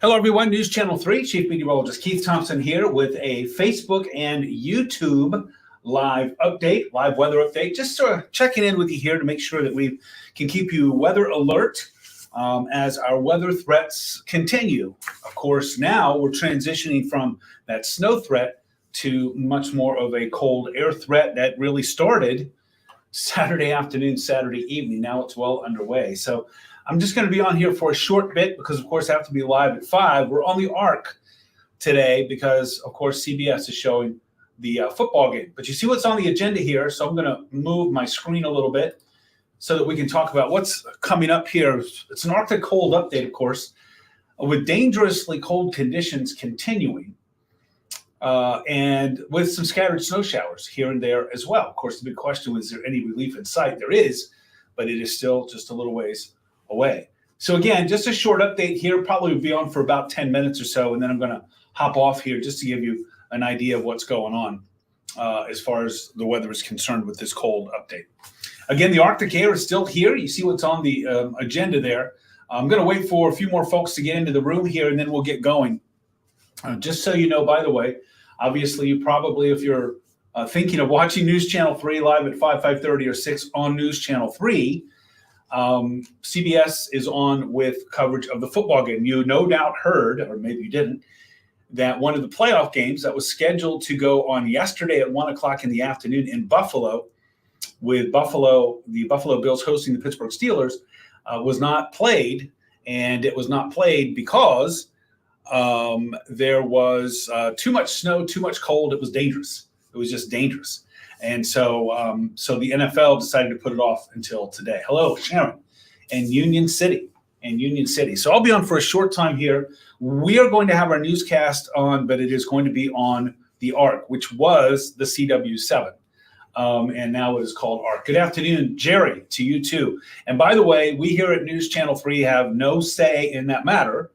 Hello, everyone. News Channel 3, Chief Meteorologist Keith Thompson here with a Facebook and YouTube live weather update. Just sort of checking in with you here to make sure that we can keep you weather alert as our weather threats continue. Of course, now we're transitioning from that snow threat to much more of a cold air threat that really started Saturday afternoon, Saturday evening. Now it's well underway. So I'm just going to be on here for a short bit because, of course, I have to be live at 5. We're on the ARC today because, of course, CBS is showing the football game. But you see what's on the agenda here, so I'm going to move my screen a little bit so that we can talk about what's coming up here. It's an Arctic cold update, of course, with dangerously cold conditions continuing and with some scattered snow showers here and there as well. Of course, the big question was, is there any relief in sight? There is, but it is still just a little ways away. So again, just a short update here, probably will be on for about 10 minutes or so, and then I'm going to hop off here just to give you an idea of what's going on as far as the weather is concerned with this cold update. Again, the Arctic air is still here. You see what's on the agenda there. I'm going to wait for a few more folks to get into the room here, and then we'll get going. Just so you know, by the way, obviously you probably, if you're thinking of watching News Channel 3 live at 5, 5:30 or 6 on News Channel 3, CBS is on with coverage of the football game. You no doubt heard, or maybe you didn't, that one of the playoff games that was scheduled to go on yesterday at 1 o'clock in the afternoon in Buffalo, with the Buffalo Bills hosting the Pittsburgh Steelers, was not played. And it was not played because there was too much snow, too much cold. It was dangerous. It was just dangerous. And so so the NFL decided to put it off until today. Hello, Sharon, and Union City. So I'll be on for a short time here. We are going to have our newscast on, but it is going to be on the ARC, which was the CW7. And now it is called ARC. Good afternoon, Jerry, to you too. And by the way, we here at News Channel 3 have no say in that matter.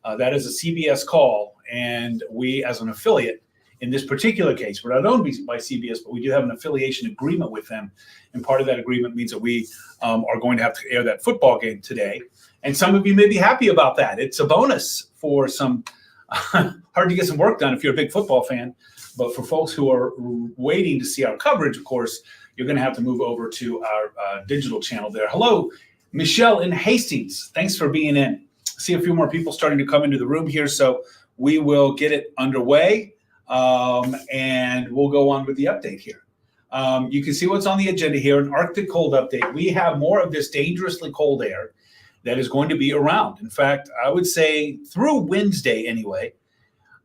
That is a CBS call, and we as an affiliate, in this particular case, we're not owned by CBS, but we do have an affiliation agreement with them. And part of that agreement means that we are going to have to air that football game today. And some of you may be happy about that. It's a bonus for some hard to get some work done if you're a big football fan. But for folks who are waiting to see our coverage, of course, you're going to have to move over to our digital channel there. Hello, Michelle in Hastings. Thanks for being in. See a few more people starting to come into the room here. So we will get it underway. And we'll go on with the update here. You can see what's on the agenda here, an Arctic cold update. We have more of this dangerously cold air that is going to be around. In fact, I would say through Wednesday anyway,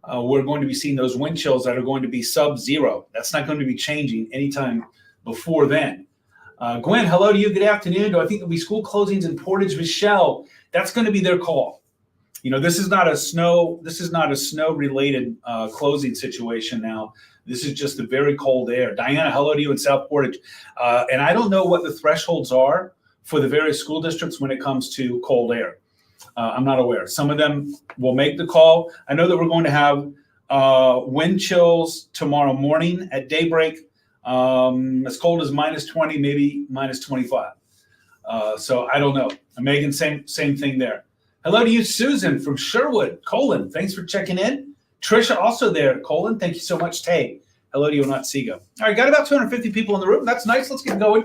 we're going to be seeing those wind chills that are going to be sub-zero. That's not going to be changing anytime before then. Gwen, hello to you. Good afternoon. Do I think there'll be school closings in Portage? Michelle, that's going to be their call. You know, this is not a snow related closing situation now. This is just the very cold air. Diana, hello to you in South Portage. And I don't know what the thresholds are for the various school districts when it comes to cold air. I'm not aware. Some of them will make the call. I know that we're going to have wind chills tomorrow morning at daybreak, as cold as -20, maybe -25. So I don't know. Megan, same thing there. Hello to you, Susan from Sherwood. Colin, thanks for checking in. Trisha, also there. Colin, thank you so much. Tay, hello to you, not Sego. All right, got about 250 people in the room. That's nice. Let's get going.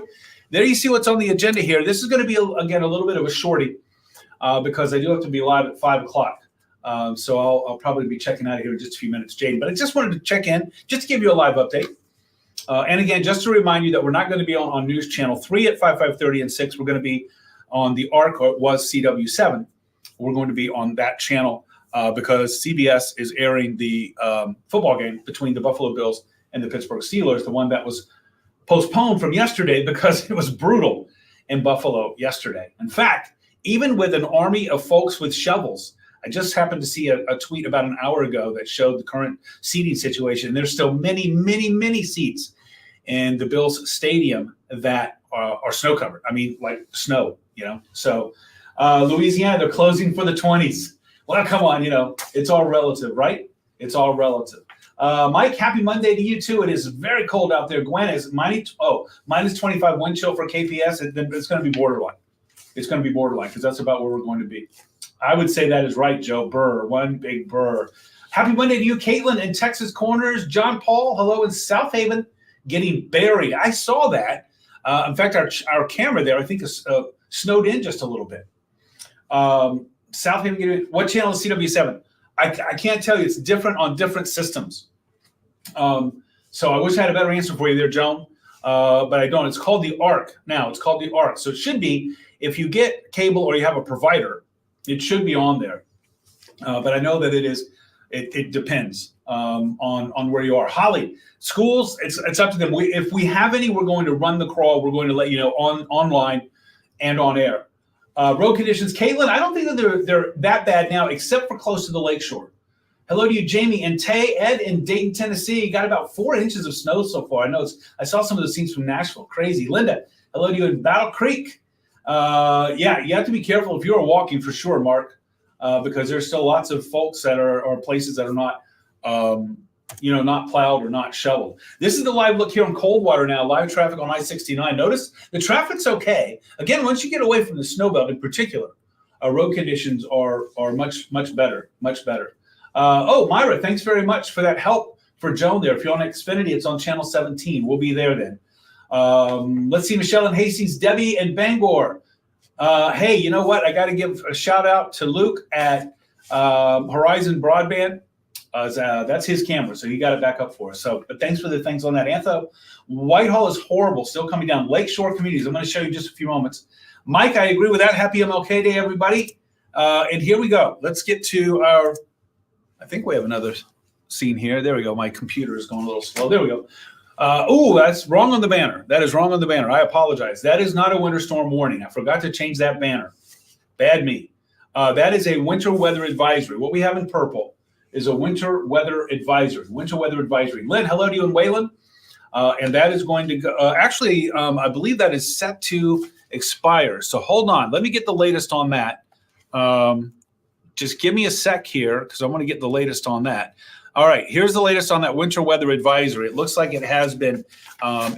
There you see what's on the agenda here. This is going to be, again, a little bit of a shorty because I do have to be live at 5 o'clock. So I'll probably be checking out of here in just a few minutes, Jaden. But I just wanted to check in, just to give you a live update. And again, just to remind you that we're not going to be on News Channel 3 at 5, 5:30, and 6. We're going to be on the ARC, or it was CW7. We're going to be on that channel because CBS is airing the football game between the Buffalo Bills and the Pittsburgh Steelers, the one that was postponed from yesterday because it was brutal in Buffalo yesterday. In fact, even with an army of folks with shovels, I just happened to see a tweet about an hour ago that showed the current seating situation. There's still many, many, many seats in the Bills stadium that are snow covered. I mean, like snow, you know. So Louisiana, they're closing for the 20s. Well, come on, you know, it's all relative, right? It's all relative. Mike, happy Monday to you too. It is very cold out there. Gwen is -25 wind chill for KPS. It's going to be borderline. It's going to be borderline because that's about where we're going to be. I would say that is right, Joe. Burr, one big burr. Happy Monday to you, Caitlin in Texas Corners. John Paul, hello in South Haven, getting buried. I saw that. In fact, our camera there, I think, is snowed in just a little bit. South Haven, what channel is CW7? I can't tell you. It's different on different systems. So I wish I had a better answer for you there, Joan, but I don't. It's called the ARC now. It's called the ARC. So it should be, if you get cable or you have a provider, it should be on there. But I know that it is. It depends on where you are. Holly, schools, it's up to them. If we have any, we're going to run the crawl. We're going to let you know online and on air. Road conditions, Caitlin, I don't think that they're that bad now, except for close to the lakeshore. Hello to you, Jamie and Tay. Ed in Dayton, Tennessee, got about 4 inches of snow so far. I saw some of those scenes from Nashville. Crazy. Linda, hello to you in Battle Creek. Yeah, you have to be careful if you're walking for sure, Mark. Because there's still lots of folks that are places that are not, not plowed or not shoveled. This is the live look here in Coldwater now, live traffic on I-69. Notice the traffic's okay. Again, once you get away from the snow belt in particular, road conditions are much, much better, much better. Myra, thanks very much for that help for Joan there. If you're on Xfinity, it's on channel 17. We'll be there then. Let's see, Michelle and Hastings, Debbie and Bangor. Hey, you know what? I got to give a shout out to Luke at Horizon Broadband. That's his camera, so he got it back up for us. So, but thanks for the things on that. Antho, Whitehall is horrible, still coming down. Lakeshore communities. I'm going to show you in just a few moments. Mike, I agree with that. Happy MLK Day, everybody. And here we go. Let's get to our. I think we have another scene here. There we go. My computer is going a little slow. There we go. That's wrong on the banner. That is wrong on the banner. I apologize. That is not a winter storm warning. I forgot to change that banner. Bad me. That is a winter weather advisory. What we have in purple is a winter weather advisory. Winter weather advisory. Lynn, hello to you in Wayland. And that is going to go. I believe that is set to expire. So hold on. Let me get the latest on that. Just give me a sec here because I want to get the latest on that. All right, here's the latest on that winter weather advisory. It looks like it has been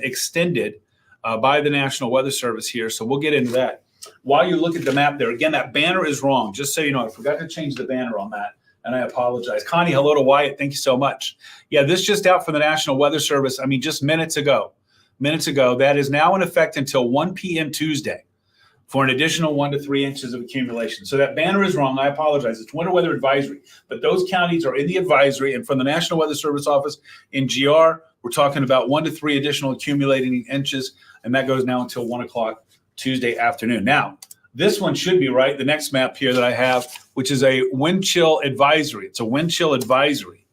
extended by the National Weather Service here, so we'll get into that. While you look at the map there, again, that banner is wrong. Just so you know, I forgot to change the banner on that, and I apologize. Connie, hello to Wyatt. Thank you so much. Yeah, this just out from the National Weather Service, just minutes ago. That is now in effect until 1 p.m. Tuesday for an additional 1 to 3 inches of accumulation. So that banner is wrong. I apologize. It's winter weather advisory, but those counties are in the advisory. And from the National Weather Service office in GR, we're talking about 1 to 3 additional accumulating inches, and that goes now until 1 o'clock Tuesday afternoon. Now, this one should be right. The next map here that I have, which is a wind chill advisory. It's a wind chill advisory,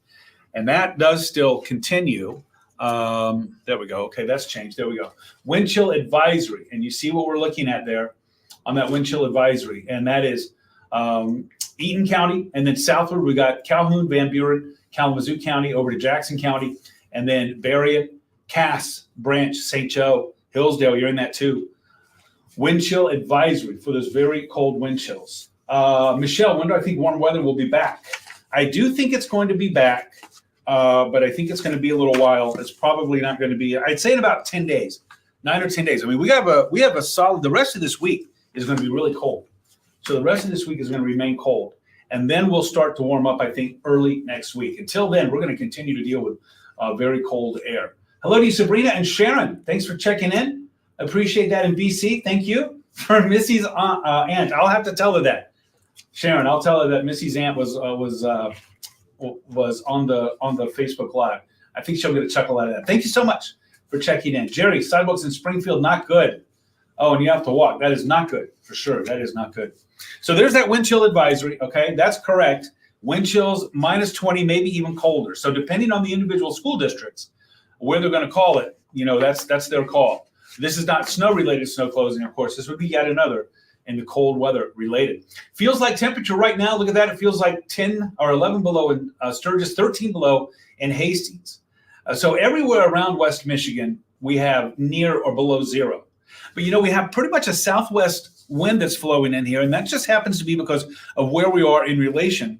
and that does still continue. There we go. Okay, that's changed. There we go. Wind chill advisory, and you see what we're looking at there on that wind chill advisory, and that is Eaton County, and then southward we got Calhoun, Van Buren, Kalamazoo County, over to Jackson County, and then Berrien, Cass, Branch, St. Joe, Hillsdale, you're in that too. Wind chill advisory for those very cold wind chills. Michelle, when do I think warm weather will be back? I do think it's going to be back, but I think it's going to be a little while. It's probably not going to be, I'd say in about 10 days, 9 or 10 days. We have a solid, the rest of this week is going to be really cold. So the rest of this week is going to remain cold. And then we'll start to warm up, I think, early next week. Until then, we're going to continue to deal with very cold air. Hello to you, Sabrina and Sharon. Thanks for checking in. Appreciate that in BC. Thank you for Missy's aunt. I'll have to tell her that. Sharon, I'll tell her that Missy's aunt was on the Facebook Live. I think she'll get a chuckle out of that. Thank you so much for checking in. Jerry, sidewalks in Springfield, not good. Oh, and you have to walk. That is not good, for sure. That is not good. So there's that wind chill advisory, okay? That's correct. Wind chills minus 20, maybe even colder. So depending on the individual school districts, where they're going to call it, that's their call. This is not snow-related snow closing, of course. This would be yet another in the cold weather related. Feels like temperature right now, look at that. It feels like 10 or 11 below in Sturgis, 13 below in Hastings. So everywhere around West Michigan, we have near or below zero. But, we have pretty much a southwest wind that's flowing in here, and that just happens to be because of where we are in relation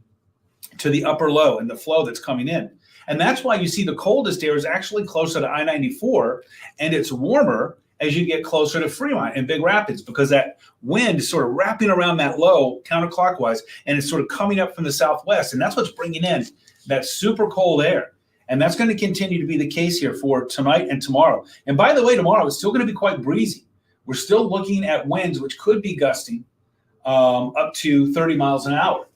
to the upper low and the flow that's coming in. And that's why you see the coldest air is actually closer to I-94, and it's warmer as you get closer to Fremont and Big Rapids, because that wind is sort of wrapping around that low counterclockwise, and it's sort of coming up from the southwest. And that's what's bringing in that super cold air. And that's going to continue to be the case here for tonight and tomorrow. And by the way, tomorrow it's still going to be quite breezy. We're still looking at winds which could be gusting up to 30 miles an hour.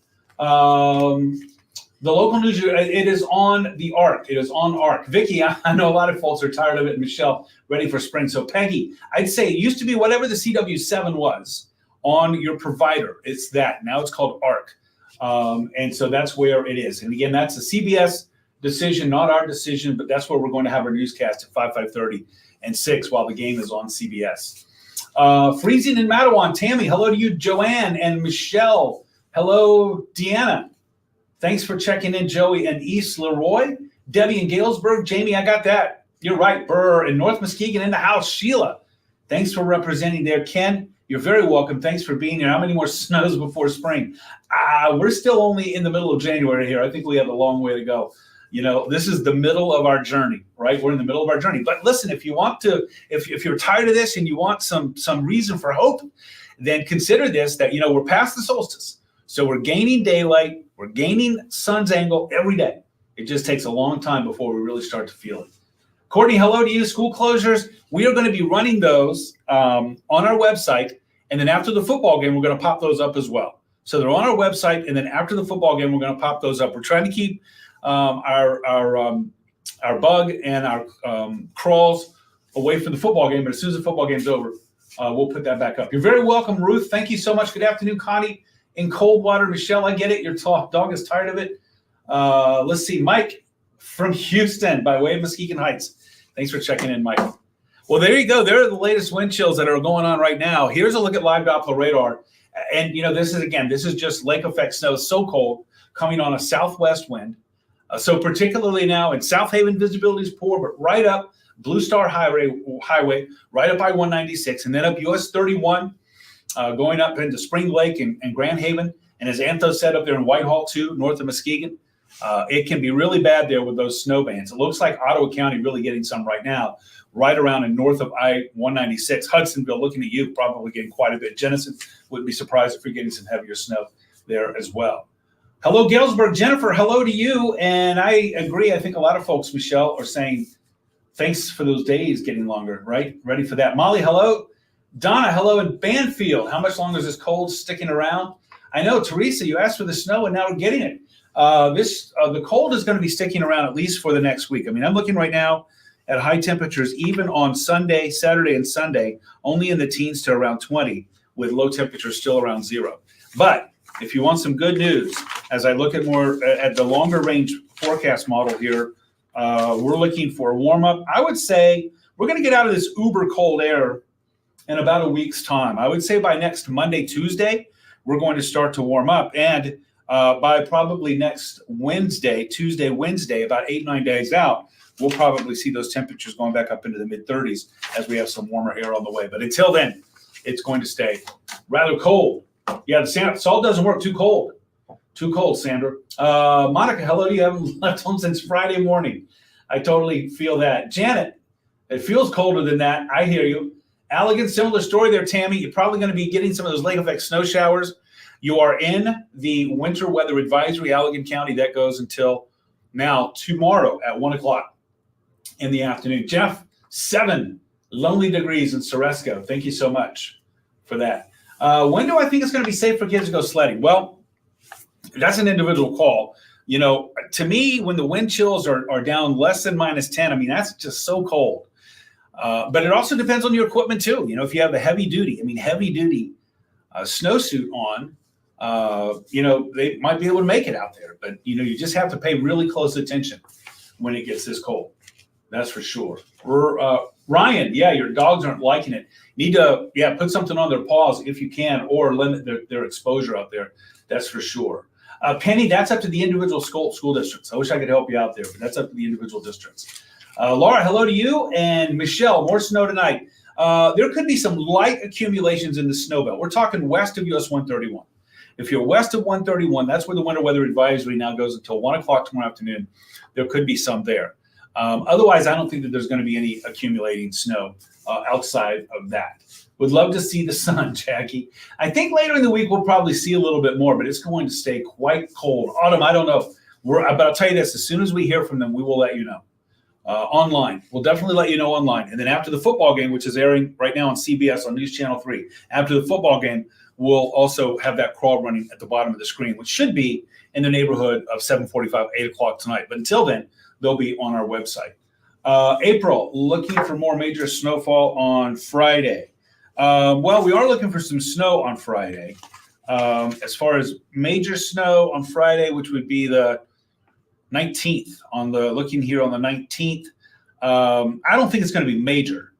The local news, it is on the ARC. It is on ARC. Vicky, I know a lot of folks are tired of it. Michelle, ready for spring. So Peggy, I'd say it used to be whatever the CW7 was on your provider. It's that. Now it's called ARC. And so that's where it is. And again, that's a CBS decision, not our decision, but that's where we're going to have our newscast at 5:30 and 6 while the game is on CBS. Freezing in Matawan. Tammy, hello to you. Joanne and Michelle. Hello, Deanna. Thanks for checking in, Joey and East Leroy. Debbie in Galesburg. Jamie, I got that. You're right. Burr in North Muskegon in the house. Sheila, thanks for representing there. Ken, you're very welcome. Thanks for being here. How many more snows before spring? We're still only in the middle of January here. I think we have a long way to go. You know, this is the middle of our journey, right? We're in the middle of our journey. But listen, if you want to, if you're tired of this and you want some reason for hope, then consider this, that, you know, we're past the solstice. So we're gaining daylight. We're gaining sun's angle every day. It just takes a long time before we really start to feel it. Courtney, hello to you. School closures. We are going to be running those on our website. And then after the football game, we're going to pop those up as well. So they're on our website. And then after the football game, we're going to pop those up. We're trying to keep our bug and our crawls away from the football game. But as soon as the football game's over, we'll put that back up. You're very welcome, Ruth. Thank you so much. Good afternoon, Connie in Coldwater. Michelle, I get it. Your dog is tired of it. Let's see. Mike from Houston by way of Muskegon Heights. Thanks for checking in, Mike. Well, there you go. There are the latest wind chills that are going on right now. Here's a look at live Doppler radar. And, you know, this is just lake effect snow. So cold, coming on a southwest wind. So particularly now in South Haven, visibility is poor, but right up Blue Star Highway, right up I-196, and then up US 31, going up into Spring Lake and Grand Haven. And as Antho said, up there in Whitehall, too, north of Muskegon, it can be really bad there with those snow bands. It looks like Ottawa County really getting some right now, right around and north of I-196. Hudsonville, looking at you, probably getting quite a bit. Jenison, wouldn't be surprised if you're getting some heavier snow there as well. Hello, Galesburg. Jennifer, hello to you. And I agree. I think a lot of folks, Michelle, are saying thanks for those days getting longer, right? Ready for that. Molly, hello. Donna, hello in Banfield. How much longer is this cold sticking around? I know, Teresa, you asked for the snow and now we're getting it. The cold is going to be sticking around at least for the next week. I mean, I'm looking right now at high temperatures, even on Sunday, Saturday, and Sunday, only in the teens to around 20, with low temperatures still around 0. But if you want some good news, as I look at more at the longer range forecast model here, we're looking for a warm up. I would say we're going to get out of this uber cold air in about a week's time. I would say by next Monday, Tuesday, we're going to start to warm up. And by probably next Wednesday, Tuesday, Wednesday, about 8-9 days out, we'll probably see those temperatures going back up into the mid-30s as we have some warmer air on the way. But until then, it's going to stay rather cold. Yeah, the salt doesn't work. Too cold. Too cold, Sandra. Monica, hello. You haven't left home since Friday morning. I totally feel that. Janet, it feels colder than that. I hear you. Allegan, similar story there, Tammy. You're probably going to be getting some of those lake effect snow showers. You are in the winter weather advisory, Allegan County. That goes until now tomorrow at 1 o'clock in the afternoon. Jeff, 7 lonely degrees in Ceresco. Thank you so much for that. When do I think it's going to be safe for kids to go sledding? Well, that's an individual call. You know, to me, when the wind chills are down less than -10, I mean, that's just so cold. But it also depends on your equipment, too. You know, if you have a heavy duty snowsuit on, you know, they might be able to make it out there. But, you know, you just have to pay really close attention when it gets this cold. That's for sure. Ryan, yeah, your dogs aren't liking it. Need to, put something on their paws if you can, or limit their exposure out there. That's for sure. Penny, that's up to the individual school districts. I wish I could help you out there, but that's up to the individual districts. Laura, hello to you. And Michelle, more snow tonight. There could be some light accumulations in the snow belt. We're talking west of US 131. If you're west of 131, that's where the winter weather advisory now goes until 1 o'clock tomorrow afternoon. There could be some there. Otherwise, I don't think that there's going to be any accumulating snow outside of that. Would love to see the sun, Jackie. I think later in the week we'll probably see a little bit more, but it's going to stay quite cold. Autumn, I don't know. But I'll tell you this, as soon as we hear from them, we will let you know. Online. We'll definitely let you know online. And then after the football game, which is airing right now on CBS on News Channel 3, after the football game, we'll also have that crawl running at the bottom of the screen, which should be in the neighborhood of 7:45, 8 o'clock tonight. But until then, they'll be on our website. April, looking for more major snowfall on Friday. Well, we are looking for some snow on Friday. As far as major snow on Friday, which would be the 19th, looking here on the 19th. I don't think it's going to be major.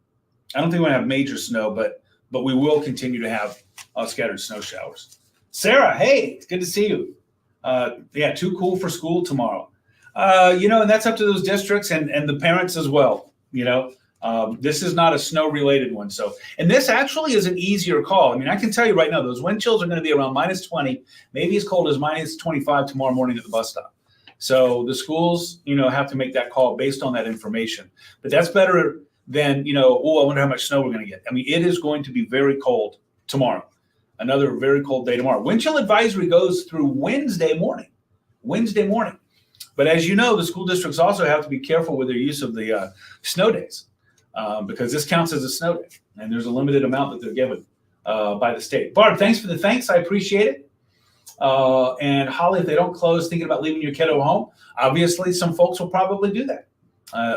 I don't think we're going to have major snow, but we will continue to have scattered snow showers. Sarah, hey, it's good to see you. Yeah, too cool for school tomorrow. And that's up to those districts and the parents as well. This is not a snow-related one. And this actually is an easier call. I mean, I can tell you right now, those wind chills are going to be around -20, maybe as cold as -25 tomorrow morning at the bus stop. So the schools, have to make that call based on that information. But that's better than, I wonder how much snow we're going to get. I mean, it is going to be very cold tomorrow. Another very cold day tomorrow. Windchill Advisory goes through Wednesday morning. But as you know, the school districts also have to be careful with their use of the snow days because this counts as a snow day. And there's a limited amount that they're given by the state. Barb, thanks for the thanks. I appreciate it. And Holly, if they don't close, thinking about leaving your kiddo home, obviously some folks will probably do that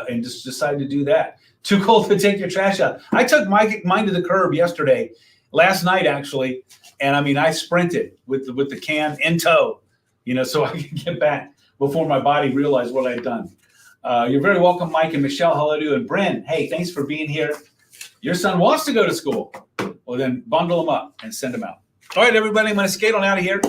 and just decide to do that. Too cold to take your trash out. I took mine to the curb last night actually, and I mean I sprinted with the can in tow, so I could get back before my body realized what I had done. You're very welcome, Mike and Michelle. Hello to you. And Bryn, hey, thanks for being here. Your son wants to go to school. Well, then bundle him up and send him out. All right, everybody, I'm going to skate on out of here.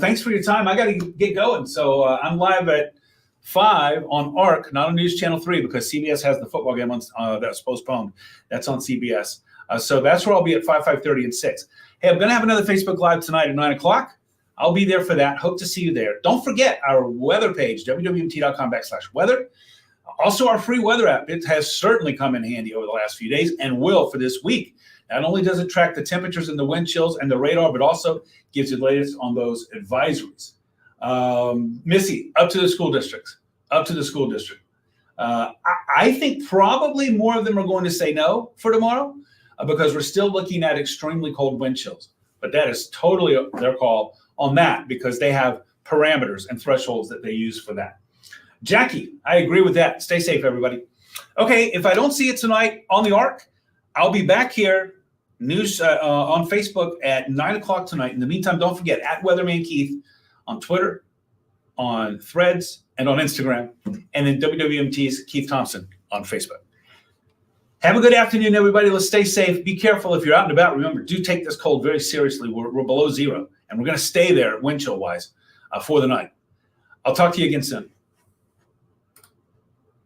Thanks for your time. I got to get going. So I'm live at 5 on ARC, not on News Channel 3, because CBS has the football game that was postponed. That's on CBS. So that's where I'll be at 5, 5:30, and 6. Hey, I'm going to have another Facebook Live tonight at 9 o'clock. I'll be there for that. Hope to see you there. Don't forget our weather page, WWMT.com/weather. Also, our free weather app. It has certainly come in handy over the last few days and will for this week. Not only does it track the temperatures and the wind chills and the radar, but also gives you the latest on those advisories. Missy, up to the school districts. I think probably more of them are going to say no for tomorrow because we're still looking at extremely cold wind chills. But that is totally their call on that because they have parameters and thresholds that they use for that. Jackie, I agree with that. Stay safe, everybody. Okay, if I don't see it tonight on the ARC, I'll be back here news on Facebook at 9 o'clock tonight. In the meantime, don't forget @Weatherman Keith on Twitter, on Threads, and on Instagram, and then WWMT's Keith Thompson on Facebook. Have a good afternoon, everybody. Let's stay safe. Be careful if you're out and about. Remember, do take this cold very seriously. We're below zero, and we're going to stay there wind chill wise for the night. I'll talk to you again soon.